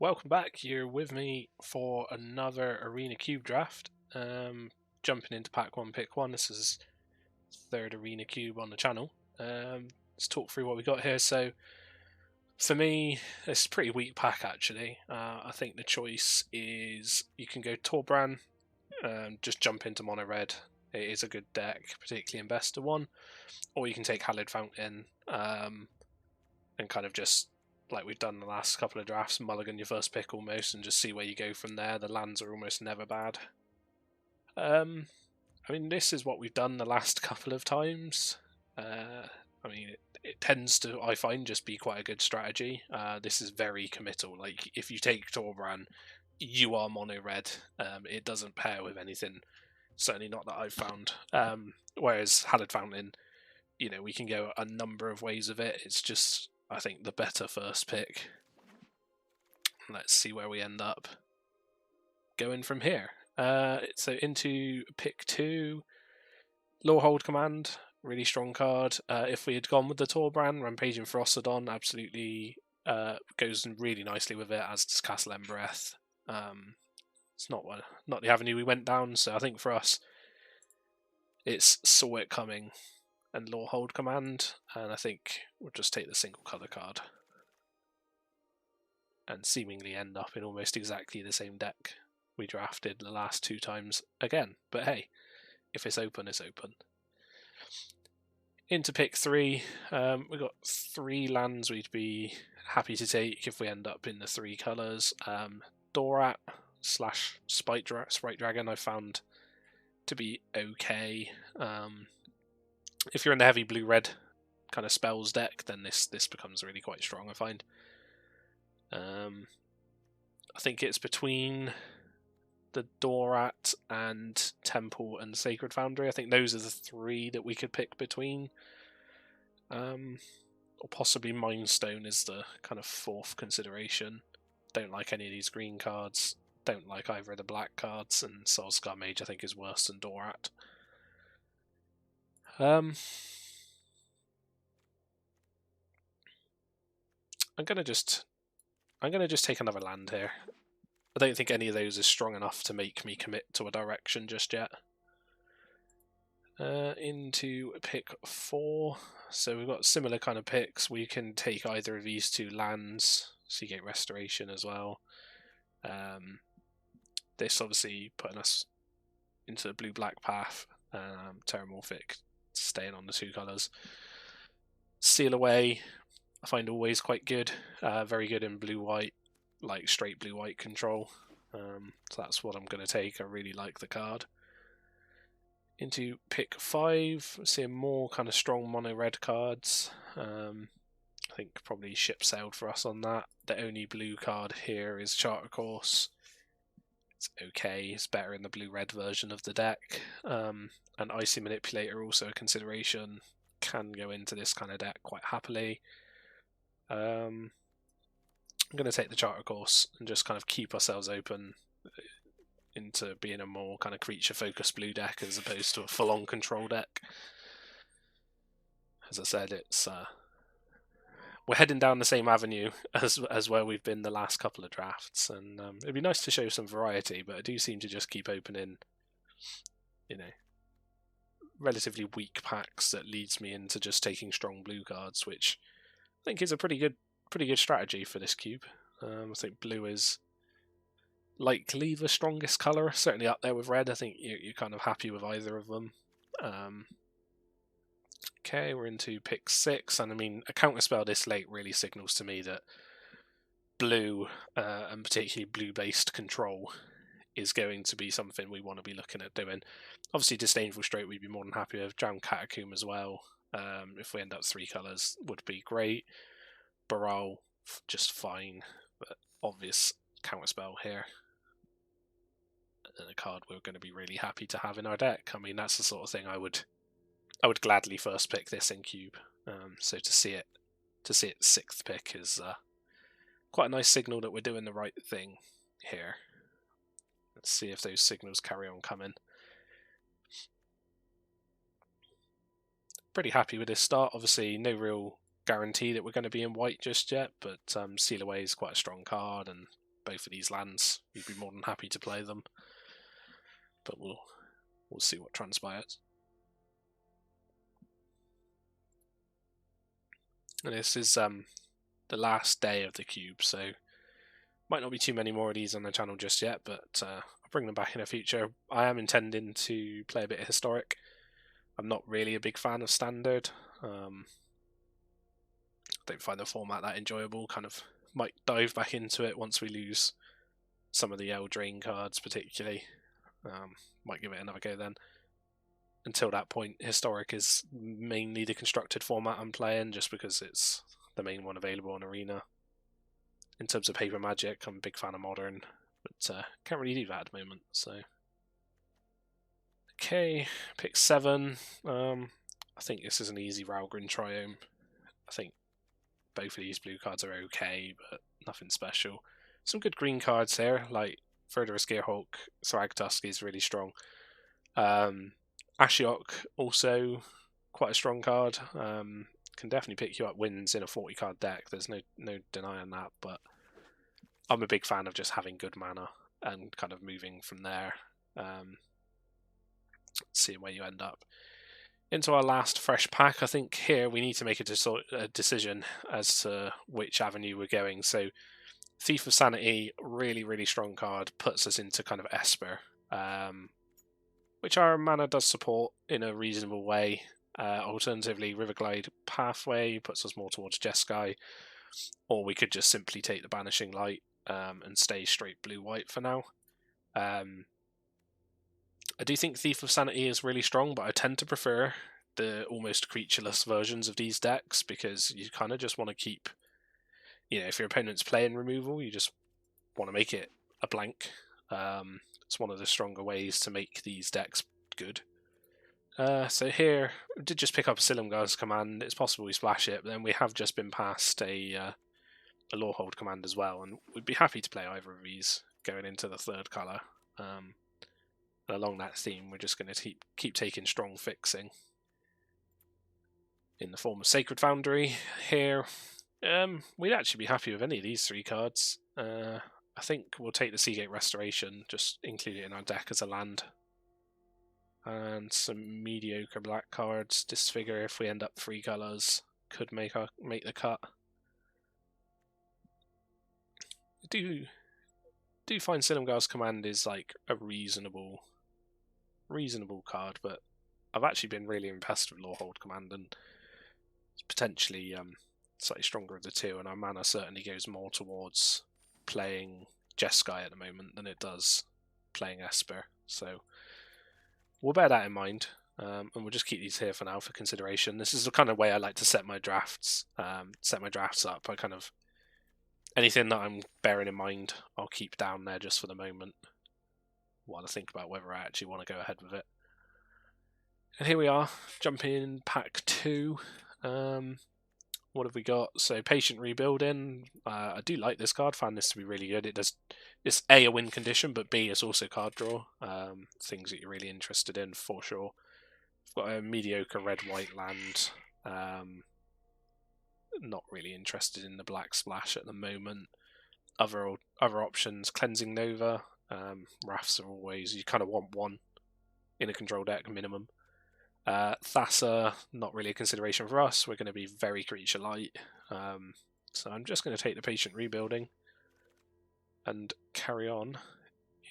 welcome back. You're with me for another Arena Cube draft. Jumping into pack one, pick one. This is third Arena Cube on the channel. Let's talk through what we got here. So, for me, it's a pretty weak pack actually. I think the choice is you can go Torbran, just jump into mono red. It is a good deck, particularly in best of one. Or you can take Hallowed Fountain and kind of just, like we've done the last couple of drafts, mulligan your first pick almost and just see where you go from there. The lands are almost never bad. I mean, this is what we've done the last couple of times. I mean, it tends to, I find, just be quite a good strategy. This is very committal. Like, if you take Torbran, you are mono red. It doesn't pair with anything. Certainly not that I've found. Whereas Hallowed Fountain, you know, we can go a number of ways of it. It's just, I think, the better first pick. Let's see where we end up going from here. So into pick 2, Lorehold Command, really strong card. If we had gone with the Torbran, Rampaging Ferocidon absolutely goes really nicely with it, as does Castle Embereth. It's not the avenue we went down, so I think for us, it's Saw It Coming and Lorehold Command, and I think we'll just take the single colour card and seemingly end up in almost exactly the same deck we drafted the last 2 times again. But hey, if it's open, it's open. Into pick 3, we've got 3 lands we'd be happy to take if we end up in the 3 colours. Dorat / Sprite Dragon I found to be okay. If you're in the heavy blue-red kind of spells deck, then this becomes really quite strong, I find. I think it's between the Dorat and Temple and Sacred Foundry. I think those are the 3 that we could pick between. Or possibly Mindstone is the kind of 4th consideration. Don't like any of these green cards. Don't like either of the black cards, and Soulscar Mage I think is worse than Dorat. I'm gonna just take another land here. I don't think any of those is strong enough to make me commit to a direction just yet. Into pick 4, so we've got similar kind of picks. We can take either of these 2 lands, Seagate Restoration as well. This obviously putting us into the blue-black path. Terramorphic staying on the 2 colours. Seal Away I find always quite good. Very good in blue-white, like straight blue-white control. So that's what I'm going to take. I really like the card. Into pick 5, seeing more kind of strong mono-red cards. I think probably ship sailed for us on that. The only blue card here is Charter Course. It's okay, it's better in the blue-red version of the deck. And Icy Manipulator also a consideration. Can go into this kind of deck quite happily. I'm going to take the Charter Course and just kind of keep ourselves open into being a more kind of creature-focused blue deck as opposed to a full-on control deck. As I said, it's we're heading down the same avenue as where we've been the last couple of drafts, and it'd be nice to show some variety, but I do seem to just keep opening, you know, relatively weak packs that leads me into just taking strong blue cards, which I think is a pretty good strategy for this cube. I think blue is likely the strongest colour, certainly up there with red. I think you're kind of happy with either of them. Okay, we're into pick 6, and I mean, a counterspell this late really signals to me that blue, and particularly blue-based control, is going to be something we want to be looking at doing. Obviously, Disdainful Stroke we'd be more than happy with. Drowned Catacomb as well. If we end up 3 colours, would be great. Baral, just fine, but obvious counterspell here. And a card we're going to be really happy to have in our deck. I mean, that's the sort of thing I would gladly first pick this in cube. So to see it 6th pick is quite a nice signal that we're doing the right thing here. Let's see if those signals carry on coming. Pretty happy with this start. Obviously, no real guarantee that we're going to be in white just yet, but Seal Away is quite a strong card, and both of these lands, you'd be more than happy to play them. But we'll see what transpires. And this is the last day of the cube, so might not be too many more of these on the channel just yet, but I'll bring them back in the future. I am intending to play a bit of Historic. I'm not really a big fan of Standard. Don't find the format that enjoyable. Kind of might dive back into it once we lose some of the Eldraine cards particularly. Might give it another go then. Until that point, Historic is mainly the constructed format I'm playing, just because it's the main one available on Arena. In terms of Paper Magic, I'm a big fan of Modern, but can't really do that at the moment. So, okay, pick 7. I think this is an easy Ralgrin Triome. I think both of these blue cards are okay, but nothing special. Some good green cards here, like Further Scarehawk, Thragtusk is really strong. Ashiok, also quite a strong card. Can definitely pick you up wins in a 40 card deck. There's no denying that, but I'm a big fan of just having good mana and kind of moving from there. Seeing where you end up. Into our last fresh pack, I think here we need to make a decision as to which avenue we're going. So Thief of Sanity, really, really strong card, puts us into kind of Esper. Which our mana does support in a reasonable way. Alternatively, Riverglide Pathway puts us more towards Jeskai, or we could just simply take the Banishing Light and stay straight blue-white for now. I do think Thief of Sanity is really strong, but I tend to prefer the almost creatureless versions of these decks, because you kind of just want to keep, if your opponent's playing removal, you just want to make it a blank. It's one of the stronger ways to make these decks good. So here, we did just pick up a Silumgar's command. It's possible we splash it, but then we have just been passed a Lorehold command as well, and we'd be happy to play either of these going into the third colour. And along that theme, we're just going to keep taking strong fixing in the form of Sacred Foundry. Here, we'd actually be happy with any of these 3 cards. I think we'll take the Seagate Restoration, just include it in our deck as a land. And some mediocre black cards. Disfigure if we end up 3 colours. Could make the cut. I do find Silumgar's command is like a reasonable card, but I've actually been really impressed with Lorehold command, and it's potentially slightly stronger of the 2, and our mana certainly goes more towards playing Jeskai at the moment than it does playing Esper. So we'll bear that in mind, and we'll just keep these here for now for consideration. This is the kind of way I like to set my drafts. Up. I kind of, anything that I'm bearing in mind, I'll keep down there just for the moment, while I think about whether I actually want to go ahead with it. And here we are, jumping in pack 2. What have we got? So Patient Rebuilding. I do like this card. Found this to be really good. It's A, a win condition, but B, it's also card draw. Things that you're really interested in for sure. I've got a mediocre red-white land. Not really interested in the black splash at the moment. Other options: Cleansing Nova. Wraths are always, you kind of want one in a control deck minimum. Thassa, not really a consideration for us. We're going to be very creature light. So I'm just going to take the Patient Rebuilding and carry on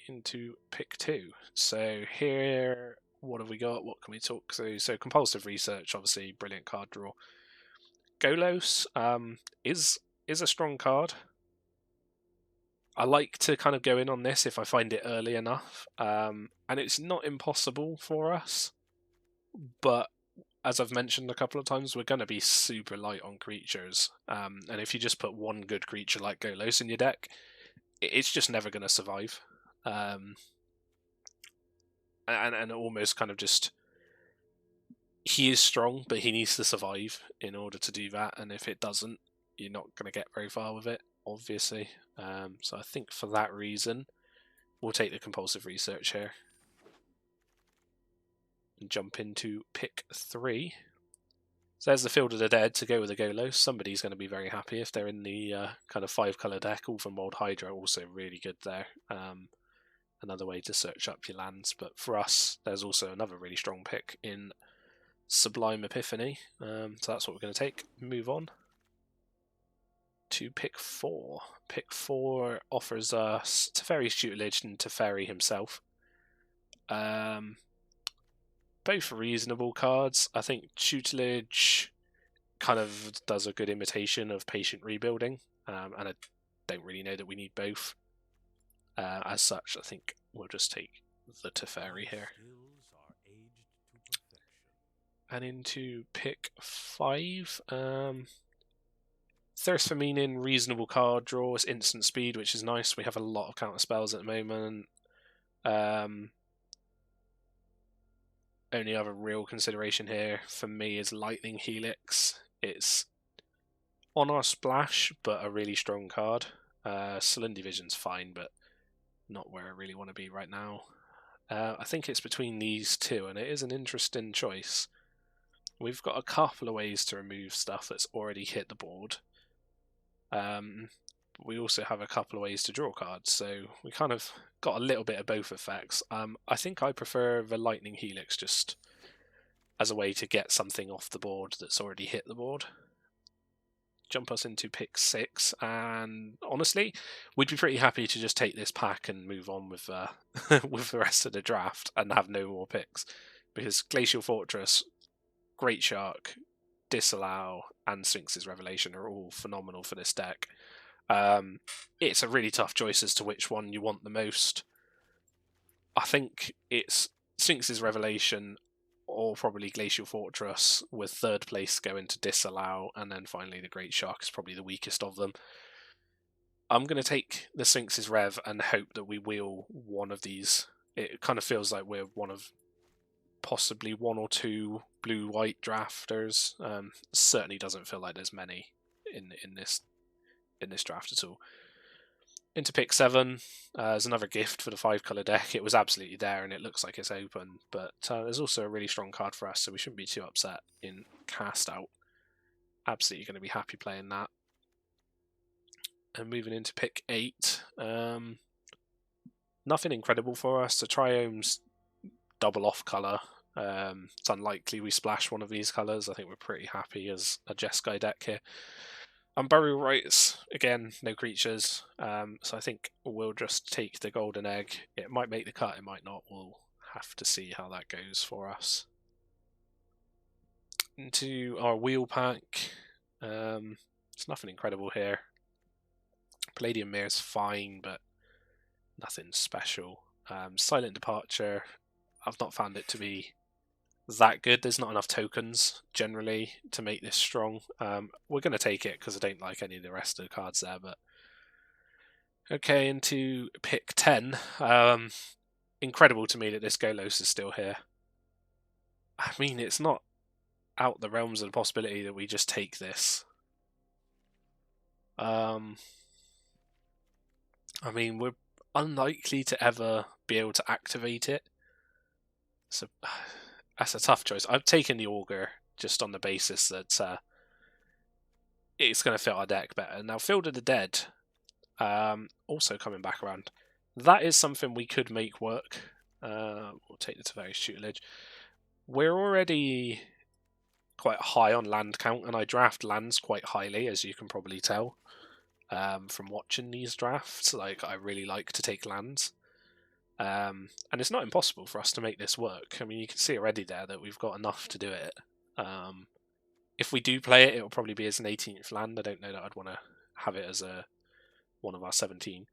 into pick 2. So here, what have we got? What can we talk through? So Compulsive Research, obviously, brilliant card draw. Golos is a strong card. I like to kind of go in on this if I find it early enough. And it's not impossible for us. But as I've mentioned a couple of times, we're going to be super light on creatures. And if you just put one good creature like Golos in your deck, it's just never going to survive. And almost kind of just... He is strong, but he needs to survive in order to do that. And if it doesn't, you're not going to get very far with it, obviously. So I think for that reason, we'll take the Compulsive Research here. And jump into pick 3. So there's the Field of the Dead to go with the Golos. Somebody's going to be very happy if they're in the kind of 5-colour deck. Ulthamold Hydra also really good there. Another way to search up your lands. But for us, there's also another really strong pick in Sublime Epiphany. So that's what we're going to take. Move on to pick 4. Pick 4 offers us Teferi's Tutelage and Teferi himself. Both reasonable cards. I think Tutelage kind of does a good imitation of Patient Rebuilding, and I don't really know that we need both. As such, I think we'll just take the Teferi here. And into pick 5. Thirst for Meaning, reasonable card draw. It's instant speed, which is nice. We have a lot of counter spells at the moment. Only other real consideration here for me is Lightning Helix. It's on our splash, but a really strong card. Saloon Division's fine, but not where I really want to be right now. I think it's between these two, and it is an interesting choice. We've got a couple of ways to remove stuff that's already hit the board. We also have a couple of ways to draw cards, so we kind of got a little bit of both effects. I think I prefer the Lightning Helix just as a way to get something off the board that's already hit the board. Jump us into pick 6, and honestly, we'd be pretty happy to just take this pack and move on with with the rest of the draft and have no more picks, because Glacial Fortress, Great Shark, Disallow, and Sphinx's Revelation are all phenomenal for this deck. It's a really tough choice as to which one you want the most. I think it's Sphinx's Revelation or probably Glacial Fortress, with third place going to Disallow, and then finally the Great Shark is probably the weakest of them. I'm going to take the Sphinx's Rev and hope that we wheel one of these. It kind of feels like we're one of possibly 1 or 2 blue-white drafters. Certainly doesn't feel like there's many in this draft at all. Into pick 7, there's another gift for the 5-colour deck. It was absolutely there and it looks like it's open, but there's also a really strong card for us, so we shouldn't be too upset in Cast Out. Absolutely going to be happy playing that. And moving into pick 8, nothing incredible for us. The Triome's double off colour. It's unlikely we splash one of these colours. I think we're pretty happy as a Jeskai deck here. And Burial Rites, again, no creatures, so I think we'll just take the Golden Egg. It might make the cut, it might not. We'll have to see how that goes for us. Into our wheel pack, there's nothing incredible here. Palladium Mare's fine, but nothing special. Silent Departure, I've not found it to be that good. There's not enough tokens generally to make this strong. We're going to take it because I don't like any of the rest of the cards there. But okay, into pick 10. Incredible to me that this Golos is still here. I mean, it's not out the realms of the possibility that we just take this. I mean, we're unlikely to ever be able to activate it. So that's a tough choice. I've taken the Augur just on the basis that it's going to fit our deck better. Now, Field of the Dead, also coming back around. That is something we could make work. We'll take the Teferi's Tutelage. We're already quite high on land count, and I draft lands quite highly, as you can probably tell from watching these drafts. Like, I really like to take lands. And it's not impossible for us to make this work. I mean, you can see already there that we've got enough to do it. If we do play it, it'll probably be as an 18th land. I don't know that I'd want to have it as one of our 17.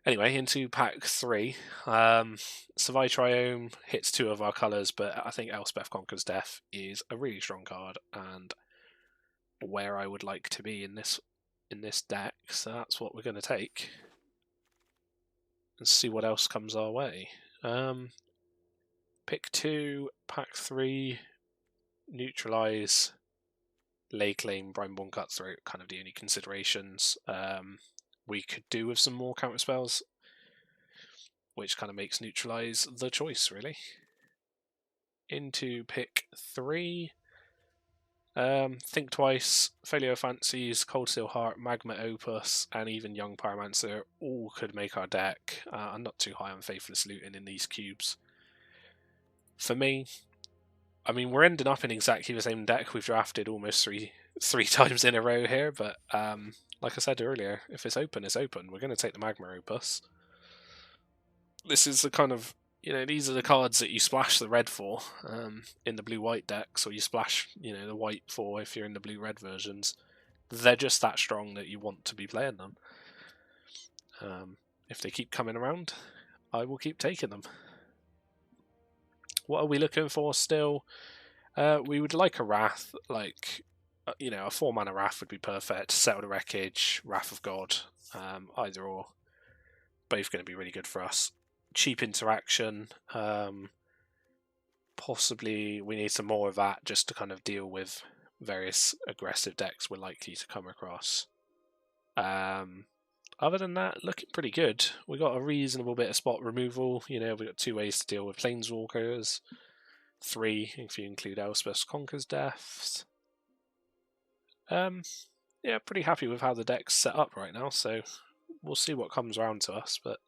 Anyway, into pack 3. Savai Triome hits 2 of our colours, but I think Elspeth Conquers Death is a really strong card and where I would like to be in this deck. So that's what we're going to take. And see what else comes our way. Pick 2, pack 3, neutralize, lay claim, Brineborn Cutthroat, kind of the only considerations. We could do with some more counter spells, which kind of makes neutralize the choice, really. Into pick 3, Think Twice, Folio Fancies, Cold Steel Heart, Magma Opus, and even Young Pyromancer all could make our deck. I'm not too high on Faithless Looting in these cubes. For me, I mean, we're ending up in exactly the same deck we've drafted almost three times in a row here, but like I said earlier, if it's open, it's open. We're going to take the Magma Opus. This is the kind of, these are the cards that you splash the red for in the blue-white decks, or you splash, the white for if you're in the blue-red versions. They're just that strong that you want to be playing them. If they keep coming around, I will keep taking them. What are we looking for still? We would like a Wrath, like, a 4-mana Wrath would be perfect. Settle the Wreckage, Wrath of God, either or. Both going to be really good for us. Cheap interaction. Possibly we need some more of that just to kind of deal with various aggressive decks we're likely to come across. Other than that, looking pretty good. We got a reasonable bit of spot removal. We've got 2 ways to deal with Planeswalkers. 3 if you include Elspeth's Conquer's Deaths. Yeah, pretty happy with how the deck's set up right now, so we'll see what comes around to us, but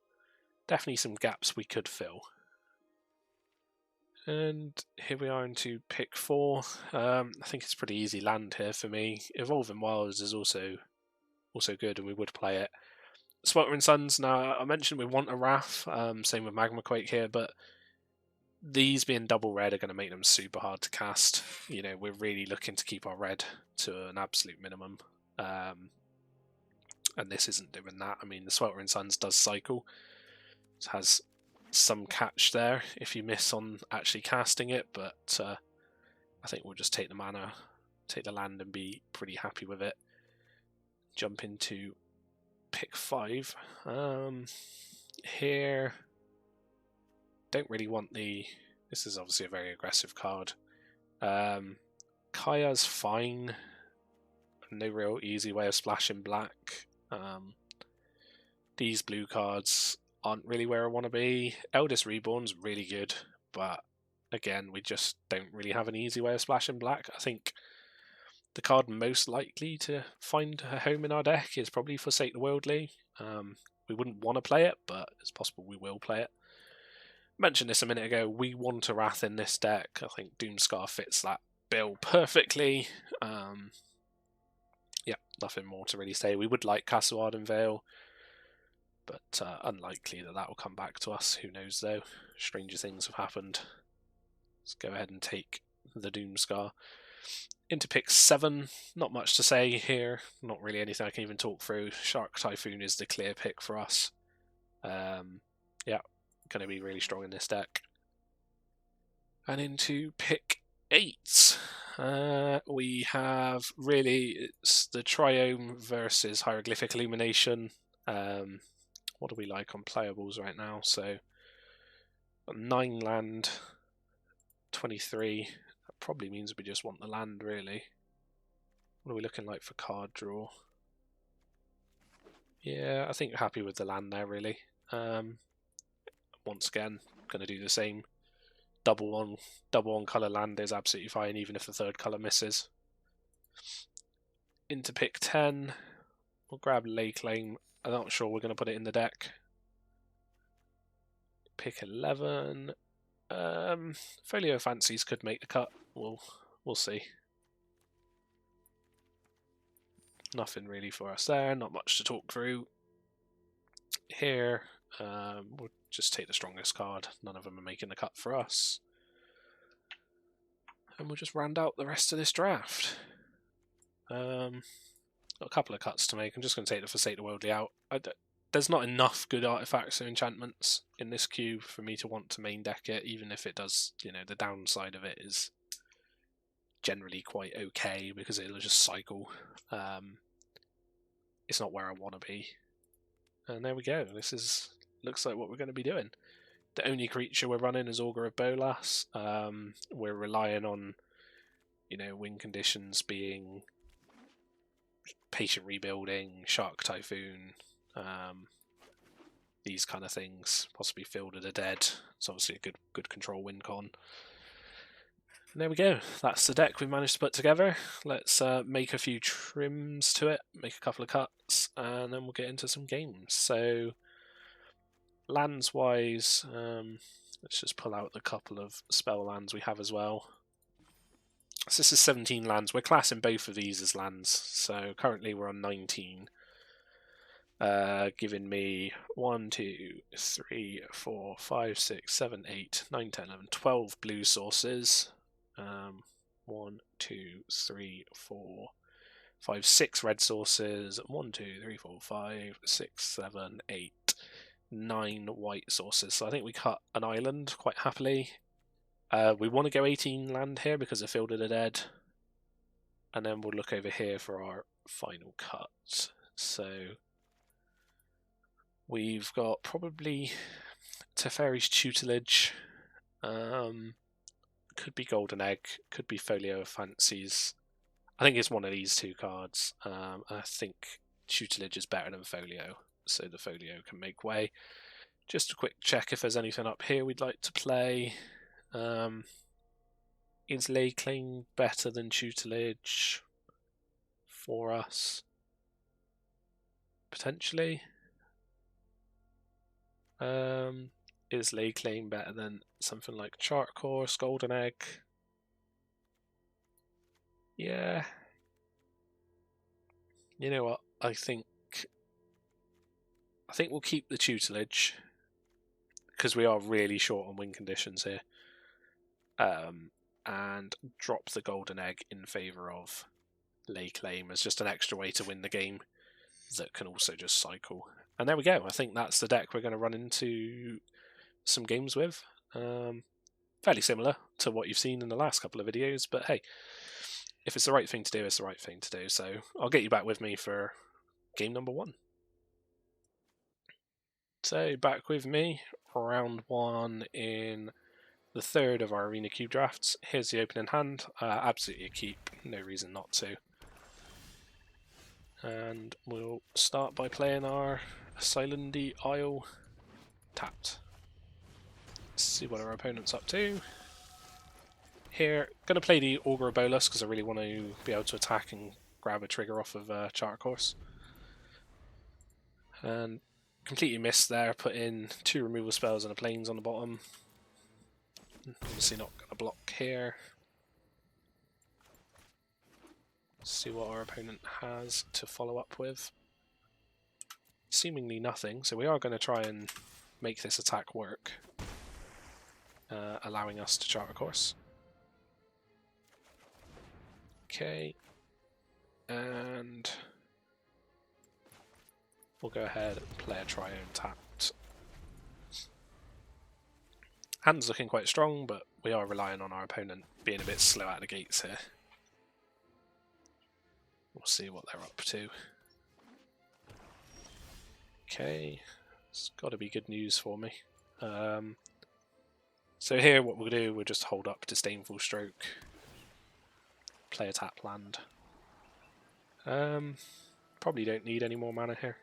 definitely some gaps we could fill. And here we are into pick 4. I think it's pretty easy land here for me. Evolving Wilds is also good, and we would play it. Sweltering Suns, now I mentioned we want a Wrath, same with Magma Quake here, but these being double red are going to make them super hard to cast. We're really looking to keep our red to an absolute minimum. And this isn't doing that. I mean, the Sweltering Suns does cycle. It has some catch there if you miss on actually casting it, but I think we'll just take the mana, take the land, and be pretty happy with it. Jump into pick 5. Here, don't really want the... This is obviously a very aggressive card. Kaya's fine. No real easy way of splashing black. These blue cards aren't really where I want to be. Eldest Reborn's really good, but again, we just don't really have an easy way of splashing black. I think the card most likely to find a home in our deck is probably Forsake the Worldly. We wouldn't want to play it, but it's possible we will play it. I mentioned this a minute ago, we want a Wrath in this deck. I think Doomscar fits that bill perfectly. Yeah, nothing more to really say. We would like Castle Ardenvale, but unlikely that will come back to us. Who knows though? Stranger things have happened. Let's go ahead and take the Doomscar. Into pick 7, not much to say here. Not really anything I can even talk through. Shark Typhoon is the clear pick for us. Yeah, going to be really strong in this deck. And into pick 8. We have it's the Triome versus Hieroglyphic Illumination. What do we like on playables right now? So 9 land, 23. That probably means we just want the land, really. What are we looking like for card draw? Yeah, I think happy with the land there, really. Once again, going to do the same. Double on colour land is absolutely fine, even if the third colour misses. Into pick 10, we'll grab Lay Claim. I'm not sure we're going to put it in the deck. Pick 11. Folio Fancies could make the cut. We'll see. Nothing really for us there. Not much to talk through. Here, we'll just take the strongest card. None of them are making the cut for us. And we'll just round out the rest of this draft. Got a couple of cuts to make. I'm just going to take the Forsake the Worldly out. There's not enough good artifacts or enchantments in this cube for me to want to main deck it, even if it does, the downside of it is generally quite okay because it'll just cycle. It's not where I want to be. And there we go. This looks like what we're going to be doing. The only creature we're running is Augur of Bolas. We're relying on, win conditions being Patient Rebuilding, Shark Typhoon, these kind of things. Possibly Field of the Dead. It's obviously a good control win con. And there we go. That's the deck we've managed to put together. Let's make a few trims to it, make a couple of cuts, and then we'll get into some games. So, lands-wise, let's just pull out the couple of spell lands we have as well. So this is 17 lands. We're classing both of these as lands. So currently we're on 19. Giving me 1, 2, 3, 4, 5, 6, 7, 8, 9, 10, 11, 12 blue sources. 1, 2, 3, 4, 5, 6 red sources. 1, 2, 3, 4, 5, 6, 7, 8, 9 white sources. So I think we cut an island quite happily. We want to go 18 land here because of Field of the Dead. And then we'll look over here for our final cut. So we've got probably Teferi's Tutelage. Could be Golden Egg. Could be Folio of Fancies. I think it's one of these two cards. I think Tutelage is better than Folio. So the Folio can make way. Just a quick check if there's anything up here we'd like to play. Is Lay Claim better than Tutelage for us? Potentially. Is Lay Claim better than something like Chart Course, Golden Egg? Yeah. You know what? I think we'll keep the Tutelage because we are really short on win conditions here. And drop the Golden Egg in favour of Lay Claim as just an extra way to win the game that can also just cycle. And there we go. I think that's the deck we're going to run into some games with. Fairly similar to what you've seen in the last couple of videos, but hey, if it's the right thing to do, it's the right thing to do. So I'll get you back with me for game number 1. So back with me, round 1 in the third of our Arena Cube drafts. Here's the opening hand. Absolutely a keep, no reason not to. And we'll start by playing our Silendy Isle tapped. Let's see what our opponent's up to. Here, going to play the Augur Bolus because I really want to be able to attack and grab a trigger off of Chart Course. And completely missed there, put in 2 removal spells and a plains on the bottom. Obviously not going to block here. See what our opponent has to follow up with. Seemingly nothing, so we are going to try and make this attack work, allowing us to chart a course. Okay, and we'll go ahead and play a Triome tapped. Hand's looking quite strong, but we are relying on our opponent being a bit slow out of the gates here. We'll see what they're up to. Okay, it's got to be good news for me. So here what we'll do, we'll just hold up Disdainful Stroke, play a tap land. Probably don't need any more mana here.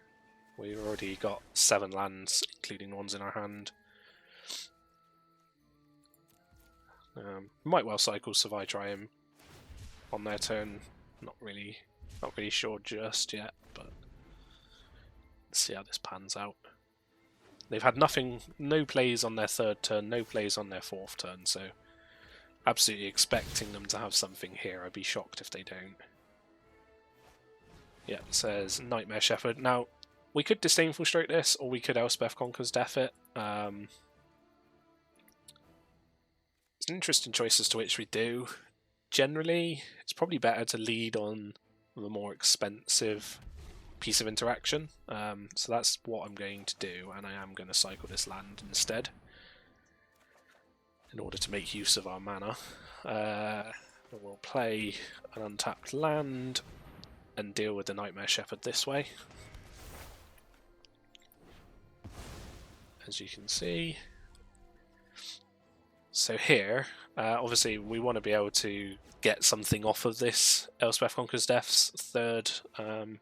We've already got 7 lands, including the ones in our hand. Might well cycle Survive Triome on their turn. Not really sure just yet, but let's see how this pans out. They've had no plays on their 3rd turn, no plays on their 4th turn, so absolutely expecting them to have something here. I'd be shocked if they don't. Yeah, it says Nightmare Shepherd. Now, we could Disdainful Stroke this, or we could Elspeth Conquer's Death it. It's an interesting choice as to which we do. Generally, it's probably better to lead on the more expensive piece of interaction. So that's what I'm going to do, and I am going to cycle this land instead in order to make use of our mana. We'll play an untapped land and deal with the Nightmare Shepherd this way. As you can see. So here, obviously we want to be able to get something off of this Elspeth Conquer's Death's 3rd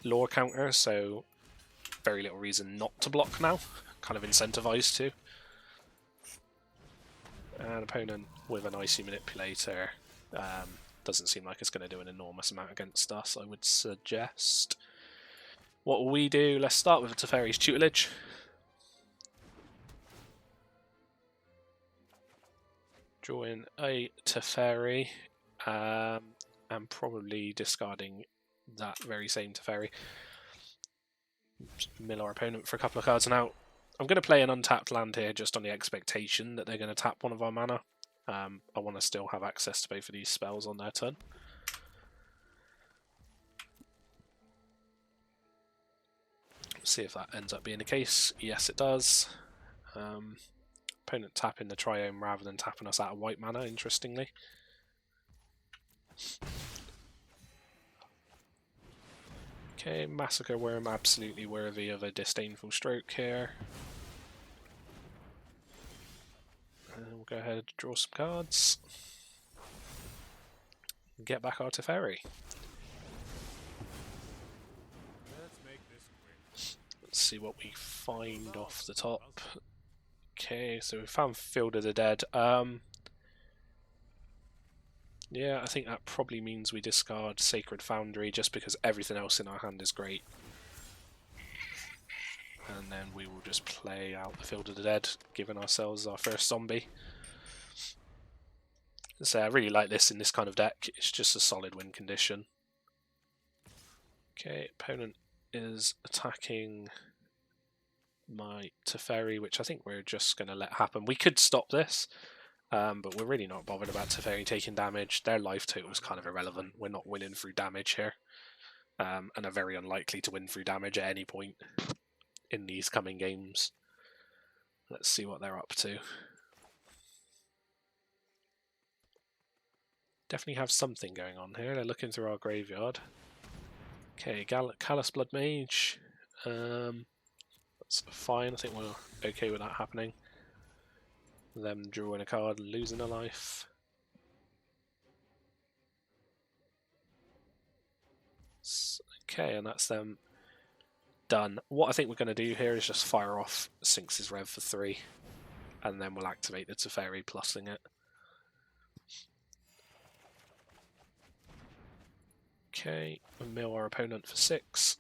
lore counter, so very little reason not to block now. Kind of incentivized to. An opponent with an Icy Manipulator doesn't seem like it's going to do an enormous amount against us, I would suggest. What will we do? Let's start with a Teferi's Tutelage. Draw in a Teferi, and probably discarding that very same Teferi. Mill our opponent for a couple of cards and out. I'm going to play an untapped land here just on the expectation that they're going to tap one of our mana. I want to still have access to both of these spells on their turn. See if that ends up being the case. Yes, it does. Opponent tapping the Triome rather than tapping us out of white mana, interestingly. Okay, Massacre Worm, absolutely worthy of a disdainful stroke here. We'll go ahead and draw some cards. And get back our Teferi. Let's see what we find off the top. Okay, so we found Field of the Dead. Yeah, I think that probably means we discard Sacred Foundry just because everything else in our hand is great. And then we will just play out the Field of the Dead, giving ourselves our first zombie. So I really like this in this kind of deck. It's just a solid win condition. Okay, opponent is attacking my Teferi, which I think we're just going to let happen. We could stop this, but we're really not bothered about Teferi taking damage. Their life total is kind of irrelevant. We're not winning through damage here, and are very unlikely to win through damage at any point in these coming games. Let's see what they're up to. Definitely have something going on here. They're looking through our graveyard. Okay, Callous Blood Mage. That's fine. I think we're okay with that happening. Them drawing a card, losing a life. Okay, and that's them done. What I think we're going to do here is just fire off Sphinx's Rev for 3, and then we'll activate the Teferi plusing it. Okay, we'll mill our opponent for 6.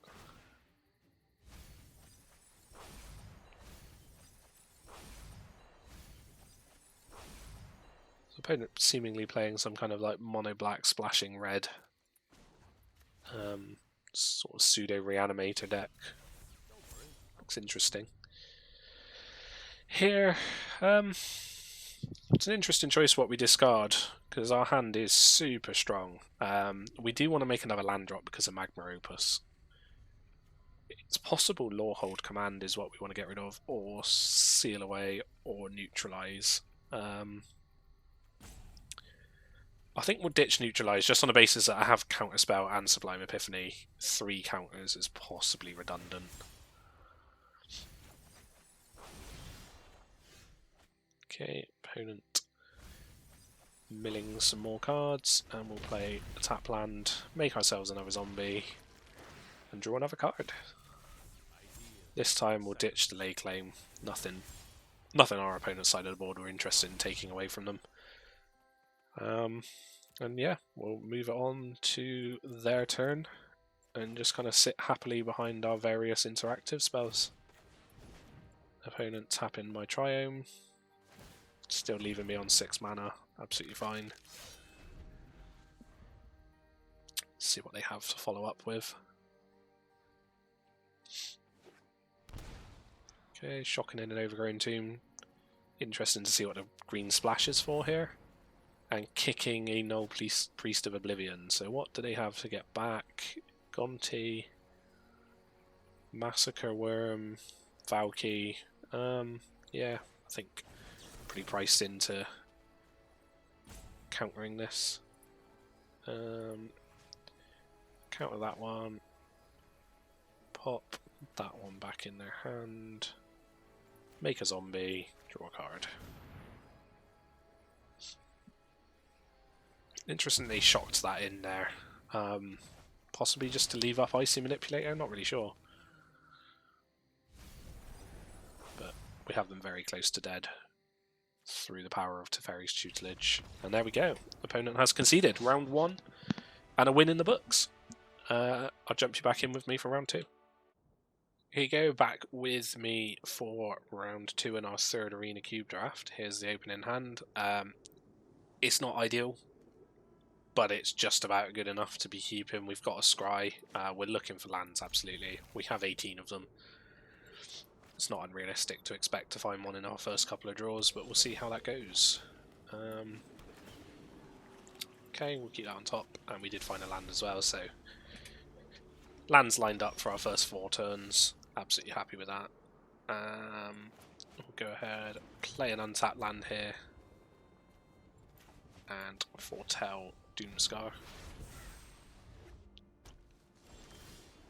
The opponent seemingly playing some kind of like mono black splashing red, sort of pseudo reanimator deck. Looks interesting. Here, it's an interesting choice what we discard, because our hand is super strong. We do want to make another land drop because of Magma Opus. It's possible Lawhold Command is what we want to get rid of, or Seal Away, or Neutralize. I think we'll ditch Neutralize just on the basis that I have Counterspell and Sublime Epiphany. 3 counters is possibly redundant. Okay, opponent milling some more cards, and we'll play a tap land, make ourselves another zombie, and draw another card. This time we'll ditch the lay claim. Nothing on our opponent's side of the board we're interested in taking away from them. And yeah, we'll move it on to their turn and just kind of sit happily behind our various interactive spells. Opponent tapping my Triome, still leaving me on 6 mana, absolutely fine. Let's see what they have to follow up with. Okay, shocking in an Overgrown Tomb. Interesting to see what the green splash is for here. And kicking a Null Priest of Oblivion. So what do they have to get back? Gonti, Massacre Worm, Valky. Yeah, I think pretty priced into countering this. Counter that one. Pop that one back in their hand. Make a zombie. Draw a card. Interesting they shocked that in there. Possibly just to leave up Icy Manipulator, I'm not really sure. But we have them very close to dead. through the power of Teferi's tutelage. And there we go. Opponent has conceded round 1 and a win in the books. I'll jump you back in with me for round 2. Here you go, back with me for round 2 in our 3rd Arena Cube draft. Here's the opening hand. It's not ideal, but it's just about good enough to be keeping. We've got a scry. We're looking for lands, absolutely. We have 18 of them. It's not unrealistic to expect to find one in our first couple of draws, but we'll see how that goes. Okay, we'll keep that on top, and we did find a land as well, so lands lined up for our first 4 turns. Absolutely happy with that. We'll go ahead, play an untapped land here, and foretell Doomscar.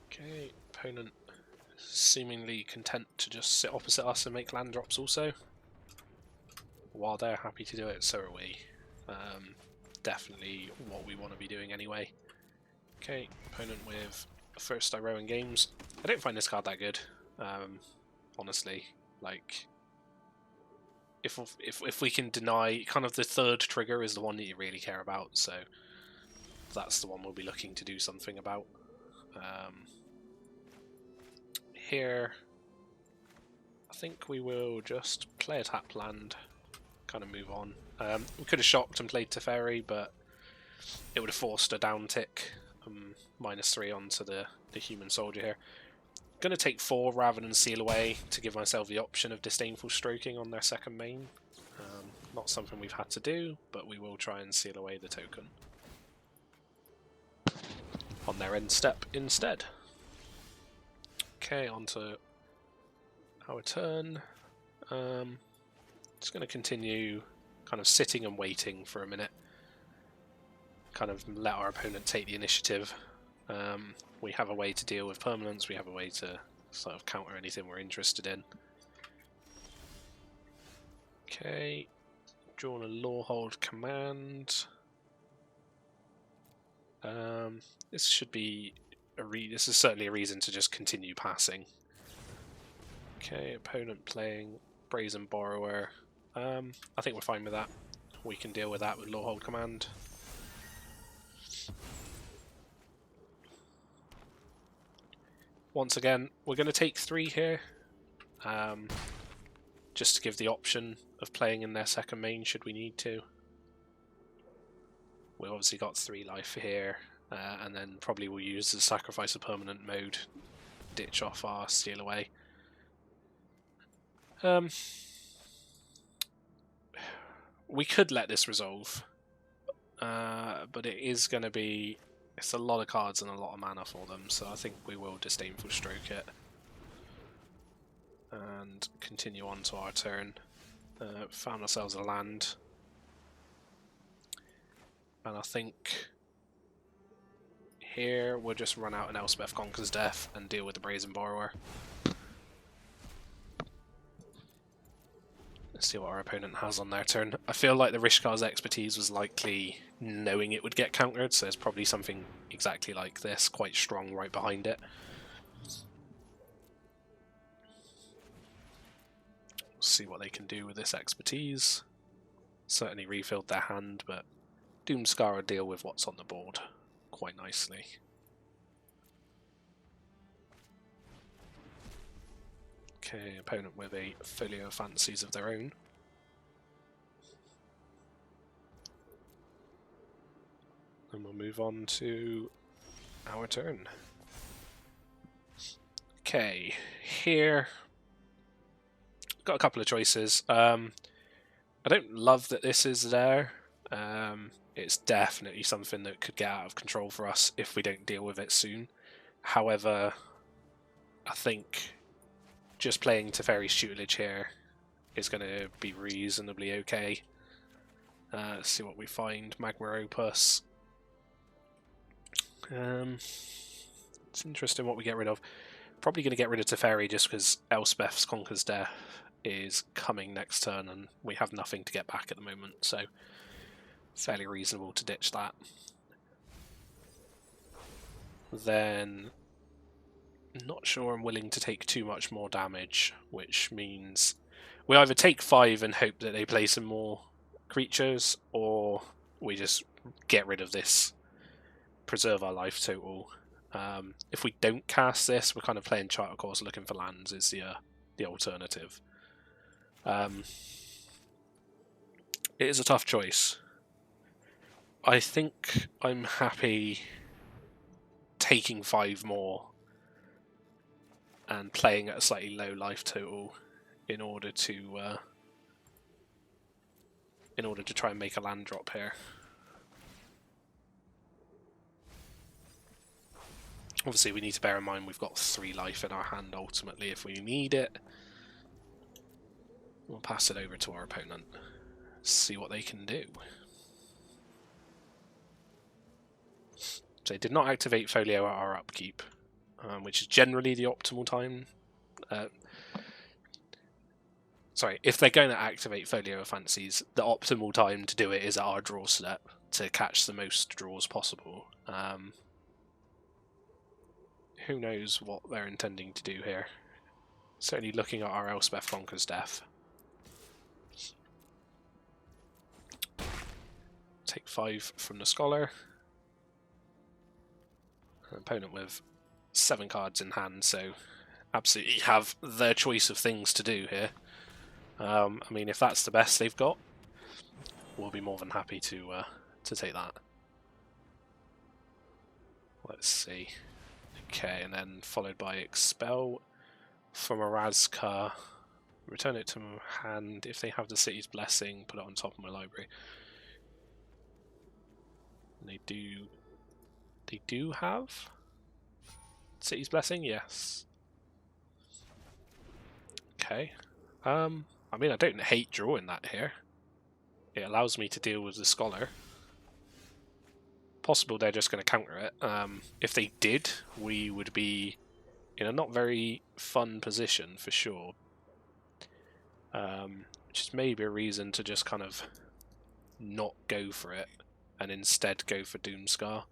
Okay, opponent seemingly content to just sit opposite us and make land drops also. While they're happy to do it, so are we. Definitely what we want to be doing anyway. Okay, opponent with first Iroh in games. I don't find this card that good, honestly. Like, if we can deny, kind of the 3rd trigger is the one that you really care about, so that's the one we'll be looking to do something about. Here, I think we will just play a tap land, kind of move on. We could have shocked and played Teferi, but it would have forced a down tick, -3 onto the human soldier here. Going to take 4 rather than seal away to give myself the option of disdainful stroking on their 2nd main. Not something we've had to do, but we will try and seal away the token on their end step instead. Okay, on to our turn. Just going to continue kind of sitting and waiting for a minute. Kind of let our opponent take the initiative. We have a way to deal with permanents, we have a way to sort of counter anything we're interested in. Okay, drawn a Lawhold command. This should be this is certainly a reason to just continue passing. Okay, opponent playing Brazen Borrower. I think we're fine with that. We can deal with that with Lawhold command. Once again, we're going to take 3 here, just to give the option of playing in their 2nd main should we need to. We've obviously got 3 life here, and then probably we'll use the sacrifice of permanent mode, ditch off our steal away. We could let this resolve, but it is going to be... It's a lot of cards and a lot of mana for them, so I think we will disdainful stroke it and continue on to our turn. Found ourselves a land, and I think here we'll just run out an Elspeth Conquers Death and deal with the Brazen Borrower. Let's see what our opponent has on their turn. I feel like the Rishkar's expertise was likely knowing it would get countered, so there's probably something exactly like this, quite strong right behind it. See what they can do with this expertise. Certainly refilled their hand, but Doomscar will deal with what's on the board quite nicely. Okay, opponent with a folio of fancies of their own. And we'll move on to our turn. Okay, here got a couple of choices. I don't love that this is there. It's definitely something that could get out of control for us if we don't deal with it soon. However, I think just playing Teferi's tutelage here is going to be reasonably okay. Let's see what we find. Magma Opus. It's interesting what we get rid of. Probably going to get rid of Teferi just because Elspeth's Conquers Death is coming next turn and we have nothing to get back at the moment, so fairly reasonable to ditch that. Then not sure I'm willing to take too much more damage, which means we either take 5 and hope that they play some more creatures, or we just get rid of this, preserve our life total. If we don't cast this, we're kind of playing Charter Course looking for lands is the alternative. It is a tough choice. I think I'm happy taking 5 more and playing at a slightly low life total in order to try and make a land drop here. Obviously, we need to bear in mind we've got 3 life in our hand ultimately if we need it. We'll pass it over to our opponent, see what they can do. So they did not activate Folio at our upkeep, which is generally the optimal time. Sorry, if they're going to activate Folio of Fancies, the optimal time to do it is at our draw step to catch the most draws possible. Who knows what they're intending to do here. Certainly looking at our Elspeth Conquer's death. Take 5 from the Scholar. An opponent with 7 cards in hand, so absolutely have their choice of things to do here. I mean, if that's the best they've got, we'll be more than happy to take that. Let's see. Okay, and then followed by Expel from Arazka. Return it to my hand. If they have the City's Blessing, put it on top of my library. And they do have City's Blessing, yes. Okay. I mean, I don't hate drawing that here. It allows me to deal with the Scholar. Possible they're just going to counter it. If they did, we would be in a not very fun position for sure. Which is maybe a reason to just kind of not go for it and instead go for Doomscar.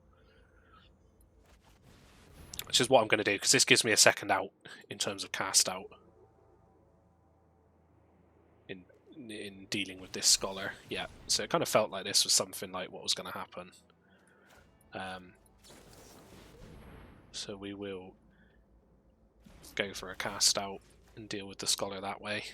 Which is what I'm going to do, because this gives me a second out in terms of cast out in dealing with this Scholar. Yeah, so it kind of felt like this was something like what was going to happen. So we will go for a cast out and deal with the Scholar that way.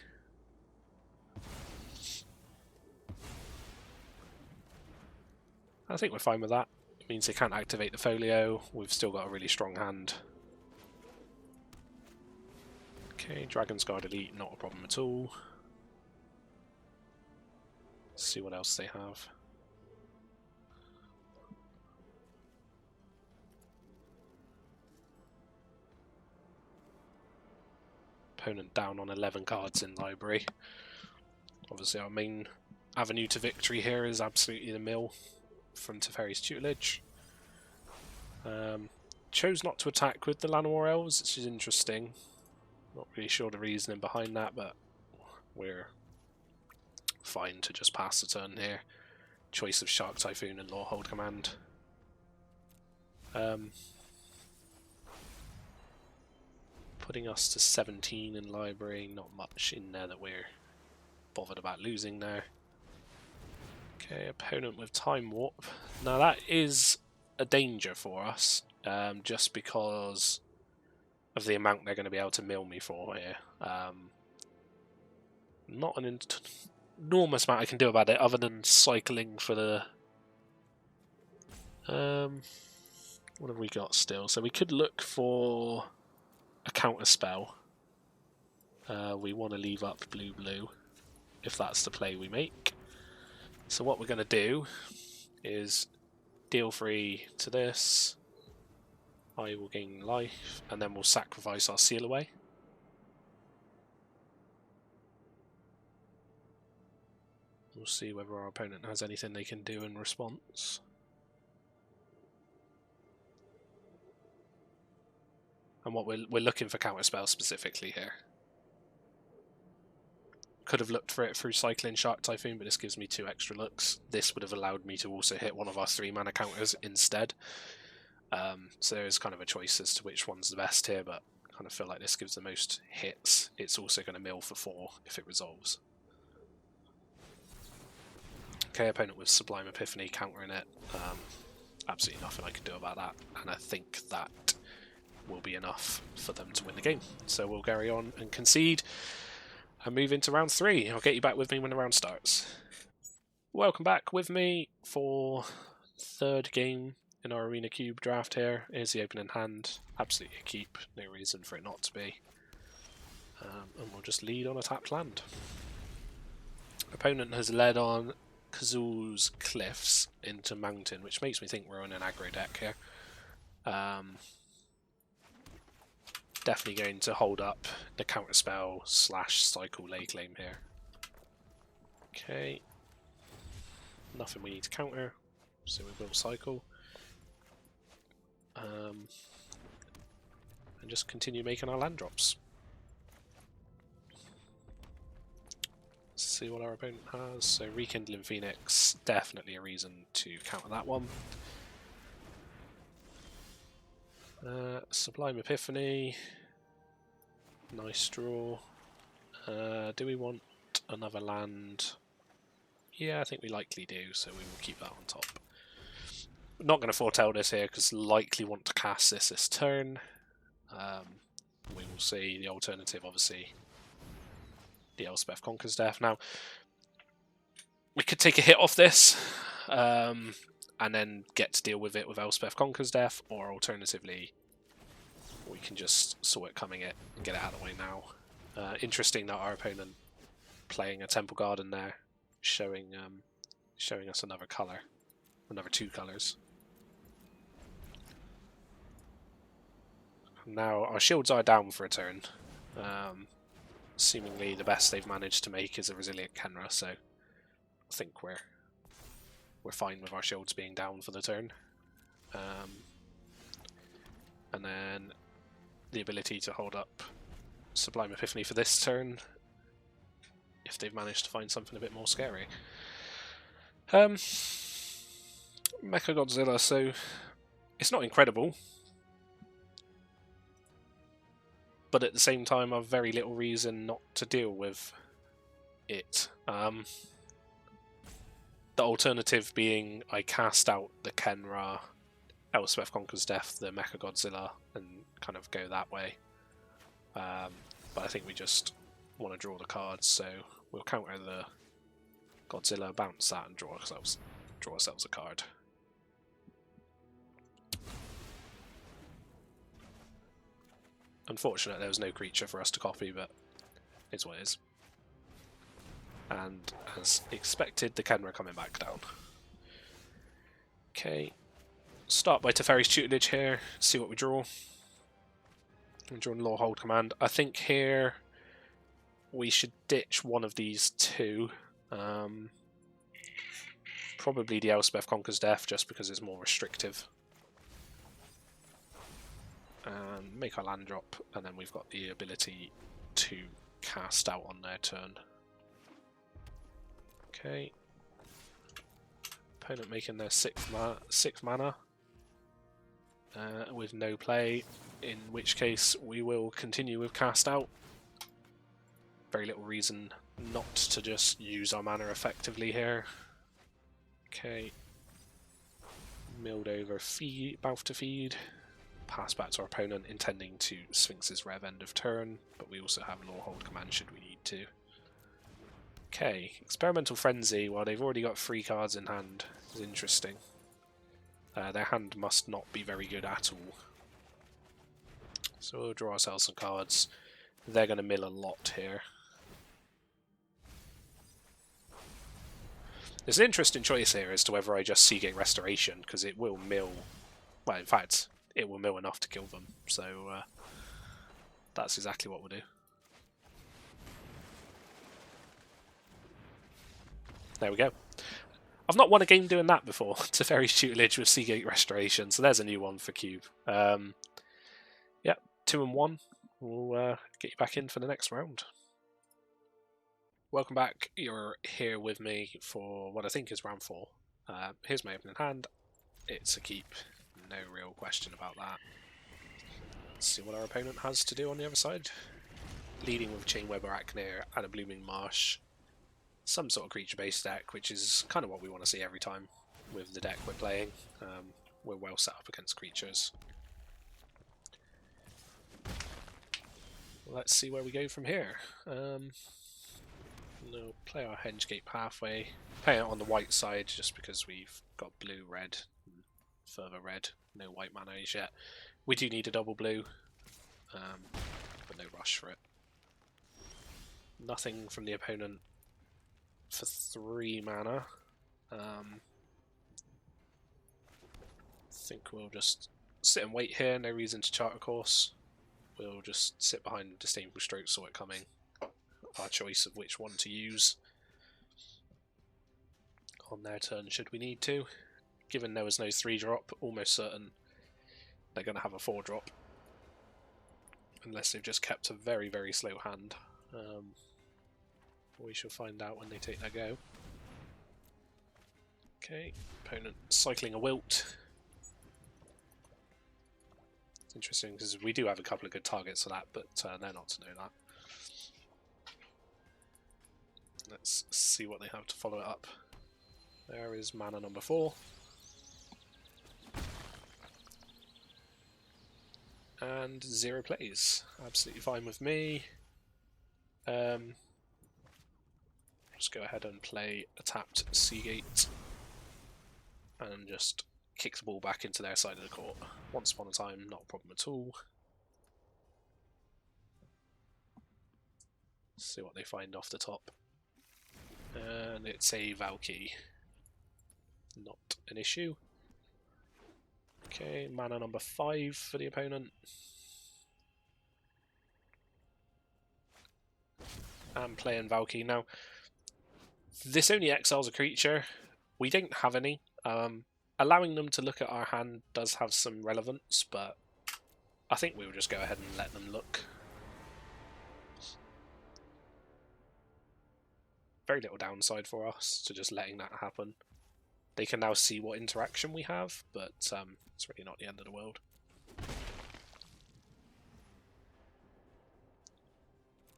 I think we're fine with that. It means they can't activate the Folio. We've still got a really strong hand. Okay, Dragon's Guard Elite, not a problem at all. Let's see what else they have. Opponent down on 11 cards in library. Obviously our main avenue to victory here is absolutely the mill from Teferi's tutelage. Chose not to attack with the Llanowar Elves, which is interesting. Not really sure the reasoning behind that, but we're fine to just pass the turn here. Choice of Shark Typhoon and Lorehold Command. Putting us to 17 in library, not much in there that we're bothered about losing there. Okay, opponent with Time Warp. Now that is a danger for us, just because of the amount they're going to be able to mill me for here. Not an enormous amount I can do about it, other than cycling for the... what have we got still? So we could look for a counter spell. We want to leave up blue, if that's the play we make. So what we're going to do is deal 3 to this. I will gain life, and then we'll sacrifice our Seal Away. We'll see whether our opponent has anything they can do in response. And what we're looking for counterspell specifically here. Could have looked for it through cycling Shark Typhoon, but this gives me 2 extra looks. This would have allowed me to also hit one of our 3 mana counters instead. So there is kind of a choice as to which one's the best here, but kind of feel like this gives the most hits. It's also going to mill for 4 if it resolves. Okay, opponent with Sublime Epiphany countering it. Absolutely nothing I can do about that, and I think that will be enough for them to win the game. So we'll carry on and concede and move into round 3. I'll get you back with me when the round starts. Welcome back with me for 3rd game in our Arena Cube draft here. Here's the opening hand. Absolutely a keep, no reason for it not to be. And we'll just lead on a tapped land. Opponent has led on Kazul's Cliffs into Mountain, which makes me think we're on an aggro deck here. Definitely going to hold up the counterspell / cycle lay claim here. Okay. Nothing we need to counter, so we will cycle. And just continue making our land drops. Let's see what our opponent has. So Rekindling Phoenix, definitely a reason to counter that one. Sublime Epiphany, nice draw. Do we want another land? Yeah, I think we likely do, so we will keep that on top. Not going to foretell this here because likely want to cast this turn. We will see. The alternative, obviously, the Elspeth Conquers Death. Now, we could take a hit off this and then get to deal with it with Elspeth Conquers Death, or alternatively, we can just saw it coming and get it out of the way now. Interesting that our opponent playing a Temple Garden there, showing us another colour, another 2 colours. Now our shields are down for a turn. Seemingly the best they've managed to make is a resilient Kenra, so I think we're fine with our shields being down for the turn. And then the ability to hold up Sublime Epiphany for this turn, if they've managed to find something a bit more scary. Mechagodzilla, so it's not incredible, but at the same time I've very little reason not to deal with it. The alternative being I cast out the Kenra, Elspeth Conquers Death, the Mechagodzilla, and kind of go that way. But I think we just want to draw the cards, so we'll counter the Godzilla, bounce that, and draw ourselves a card. Unfortunate there was no creature for us to copy, but it's what it is. And as expected, the Kenra coming back down. Okay, start by Teferi's Tutelage here, see what we draw. I'm drawing Law Hold Command. I think here we should ditch one of these 2. Probably the Elspeth Conquers Death, just because it's more restrictive. And make our land drop, and then we've got the ability to cast out on their turn. Okay. Opponent making their 6th mana with no play, in which case we will continue with cast out. Very little reason not to just use our mana effectively here. Okay. Milled over, mouth to feed. Pass back to our opponent, intending to Sphinx's Rev end of turn, but we also have Law Hold Command should we need to. Okay, Experimental Frenzy, while they've already got 3 cards in hand, is interesting. Their hand must not be very good at all. So we'll draw ourselves some cards. They're going to mill a lot here. There's an interesting choice here as to whether I just Seagate Restoration, because it will mill, well in fact, it will mill enough to kill them, so that's exactly what we'll do. There we go. I've not won a game doing that before. Teferi's Tutelage with Seagate Restoration, so there's a new one for Cube. Yeah, 2 and 1. We'll get you back in for the next round. Welcome back. You're here with me for what I think is round 4. Here's my opening hand. It's a keep. No real question about that. Let's see what our opponent has to do on the other side. Leading with Chainweb Arachne and a Blooming Marsh. Some sort of creature-based deck, which is kind of what we want to see every time with the deck we're playing. We're well set up against creatures. Let's see where we go from here. No, play our Hengate Pathway. Play it on the white side just because we've got blue, red, and further red. No white mana yet. We do need a double blue, but no rush for it. Nothing from the opponent for 3 mana. I think we'll just sit and wait here, no reason to chart a course. We'll just sit behind Disdainful Stroke, saw it coming. Our choice of which one to use on their turn should we need to. Given there was no 3-drop, almost certain they're going to have a 4-drop. Unless they've just kept a very, very slow hand. We shall find out when they take their go. Okay, opponent cycling a Wilt. It's interesting because we do have a couple of good targets for that, but they're not to know that. Let's see what they have to follow it up. There is mana number 4. And 0 plays. Absolutely fine with me. Just go ahead and play a tapped Seagate and just kick the ball back into their side of the court. Once upon a time, not a problem at all. See what they find off the top. And it's a Valky. Not an issue. Okay, mana number 5 for the opponent. And playing Valky. Now, this only exiles a creature. We don't have any. Allowing them to look at our hand does have some relevance, but I think we'll just go ahead and let them look. Very little downside for us to just letting that happen. They can now see what interaction we have, but it's really not the end of the world.